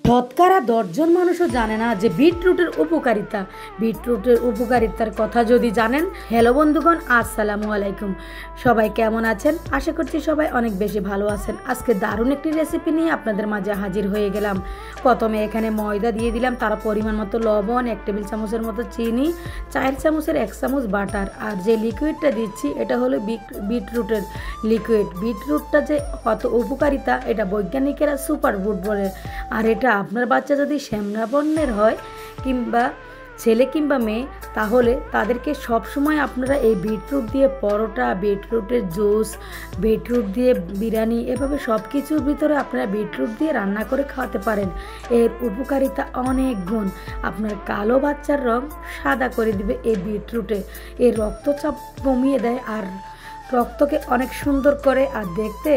শতকরা 10 জন মানুষও জানে না যে বিটরুটের উপকারিতা। বিটরুটের উপকারিতার কথা যদি জানেন। হ্যালো বন্ধুগণ, আসসালামু আলাইকুম। সবাই কেমন আছেন? আশা করছি সবাই অনেক বেশি ভালো আছেন। আজকে দারুণ একটি রেসিপি নিয়ে আপনাদের মাঝে হাজির হয়ে গেলাম। প্রথমে এখানে ময়দা দিয়ে দিলাম, তার পরিমাণ মতো লবণ, 1 টেবিল চামচের মতো চিনি, 4 চামচের 1 চামচ বাটার। আর যে লিকুইডটা দিচ্ছি এটা হলো বিটরুটের লিকুইড। বিটরুটটা যে কত উপকারিতা এটা বৈজ্ঞানিকেরা সুপার ফুড বলে। আর এটা আপনার বাচ্চা যদি শ্যামলা বর্ণের হয় কিংবা ছেলে কিংবা মেয়ে, তাহলে তাদেরকে সবসময় আপনারা এই বিটরুট দিয়ে পরোটা, বিটরুটের জুস, বিটরুট দিয়ে বিরিয়ানি, এভাবে সব কিছুর ভিতরে আপনারা বিটরুট দিয়ে রান্না করে খাওয়াতে পারেন। এর উপকারিতা অনেক গুণ। আপনার কালো বাচ্চার রং সাদা করে দিবে এই বিটরুটে। এর রক্তচাপ কমিয়ে দেয় আর রক্তকে অনেক সুন্দর করে, আর দেখতে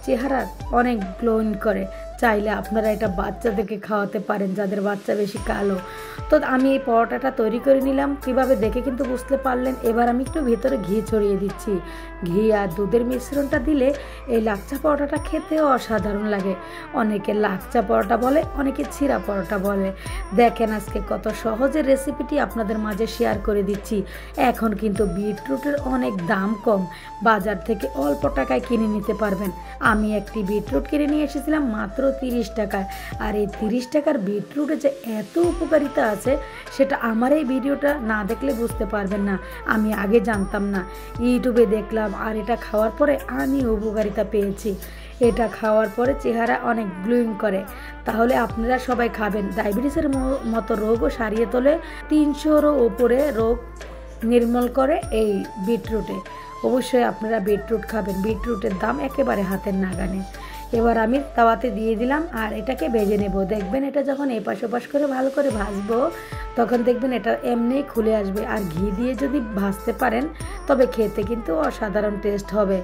চেহারা অনেক গ্লোইং করে। চাইলে আপনারা এটা বাচ্চাদেরকে খাওয়াতে পারেন যাদের বাচ্চা বেশি কালো। তো আমি এই পরোটাটা তৈরি করে নিলাম, কীভাবে দেখে কিন্তু বুঝতে পারলেন। এবার আমি একটু ভিতরে ঘি ছড়িয়ে দিচ্ছি। ঘি আর দুধের মিশ্রণটা দিলে এই লাচ্চা পরোটাটা খেতেও অসাধারণ লাগে। অনেকে লাচ্চা পরোটা বলে, অনেকে ছিঁড়া পরোটা বলে। দেখেন আজকে কত সহজে রেসিপিটি আপনাদের মাঝে শেয়ার করে দিচ্ছি। এখন কিন্তু বিটরুটের অনেক দাম কম, বাজার থেকে অল্প টাকায় কিনে নিতে পারবেন। আমি একটি বিটরুট কিনে নিয়ে এসেছিলাম মাত্র 30 টাকায়। আর এই 30 টাকার বিটরুটে যে এত উপকারিতা আছে সেটা আমার এই ভিডিওটা না দেখলে বুঝতে পারবেন না। আমি আগে জানতাম না, ইউটিউবে দেখলাম, আর এটা খাওয়ার পরে আমি উপকারিতা পেয়েছি। এটা খাওয়ার পরে চেহারা অনেক গ্লোয়িং করে। তাহলে আপনারা সবাই খাবেন। ডায়াবেটিসের মতো রোগও সারিয়ে তোলে, 300-রও উপরে রোগ নির্মূল করে এই বিটরুটে। অবশ্যই আপনারা বিটরুট খাবেন। বিটরুটের দাম একেবারে হাতের নাগালে। এবার আমি তাওয়াতে দিয়ে দিলাম আর এটাকে ভেজে নেব। দেখবেন এটা যখন এপাশ ওপাশ করে ভালো করে ভাজবো, তখন দেখবেন এটা এমনিই খুলে আসবে। আর ঘি দিয়ে যদি ভাজতে পারেন তবে খেতে কিন্তু অসাধারণ টেস্ট হবে।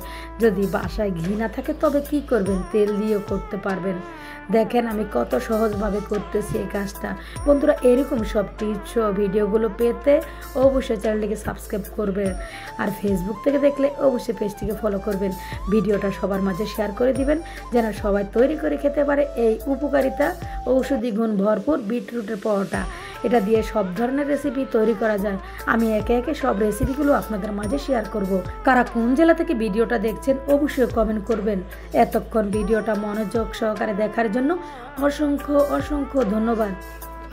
যদি বাসায় ঘি না থাকে তবে কি করবেন, তেল দিয়েও করতে পারবেন। দেখেন আমি কত সহজভাবে করতেছি এই কাজটা। বন্ধুরা, এরকম সব টিপস ভিডিওগুলো পেতে অবশ্যই চ্যানেলটিকে সাবস্ক্রাইব করবেন। আর ফেসবুক থেকে দেখলে অবশ্যই পেজটিকে ফলো করবেন। ভিডিওটা সবার মাঝে শেয়ার করে দিবেন যেন সবাই তৈরি করে খেতে পারে এই উপকারিতা ঔষধি গুণ ভরপুর বিটরুটের পরোটা। এটা দিয়ে সব ধরনের রেসিপি তৈরি করা যায়। আমি একে একে সব রেসিপিগুলো আপনাদের মাঝে শেয়ার করব। কারা কোন জেলা থেকে ভিডিওটা দেখছেন অবশ্যই কমেন্ট করবেন। এতক্ষণ ভিডিওটা মনোযোগ সহকারে দেখার জন্য অসংখ্য অসংখ্য ধন্যবাদ।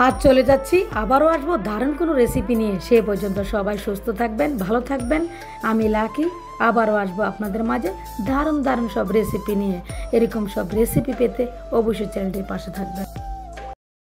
আজ চলে যাচ্ছি, আবারও আসবো দারুণ কোনো রেসিপি নিয়ে। সে পর্যন্ত সবাই সুস্থ থাকবেন, ভালো থাকবেন। আমি লাকি আবারও আসবো আপনাদের মাঝে দারুণ দারুণ সব রেসিপি নিয়ে। এরকম সব রেসিপি পেতে অবশ্যই চ্যানেলটির পাশে থাকবেন।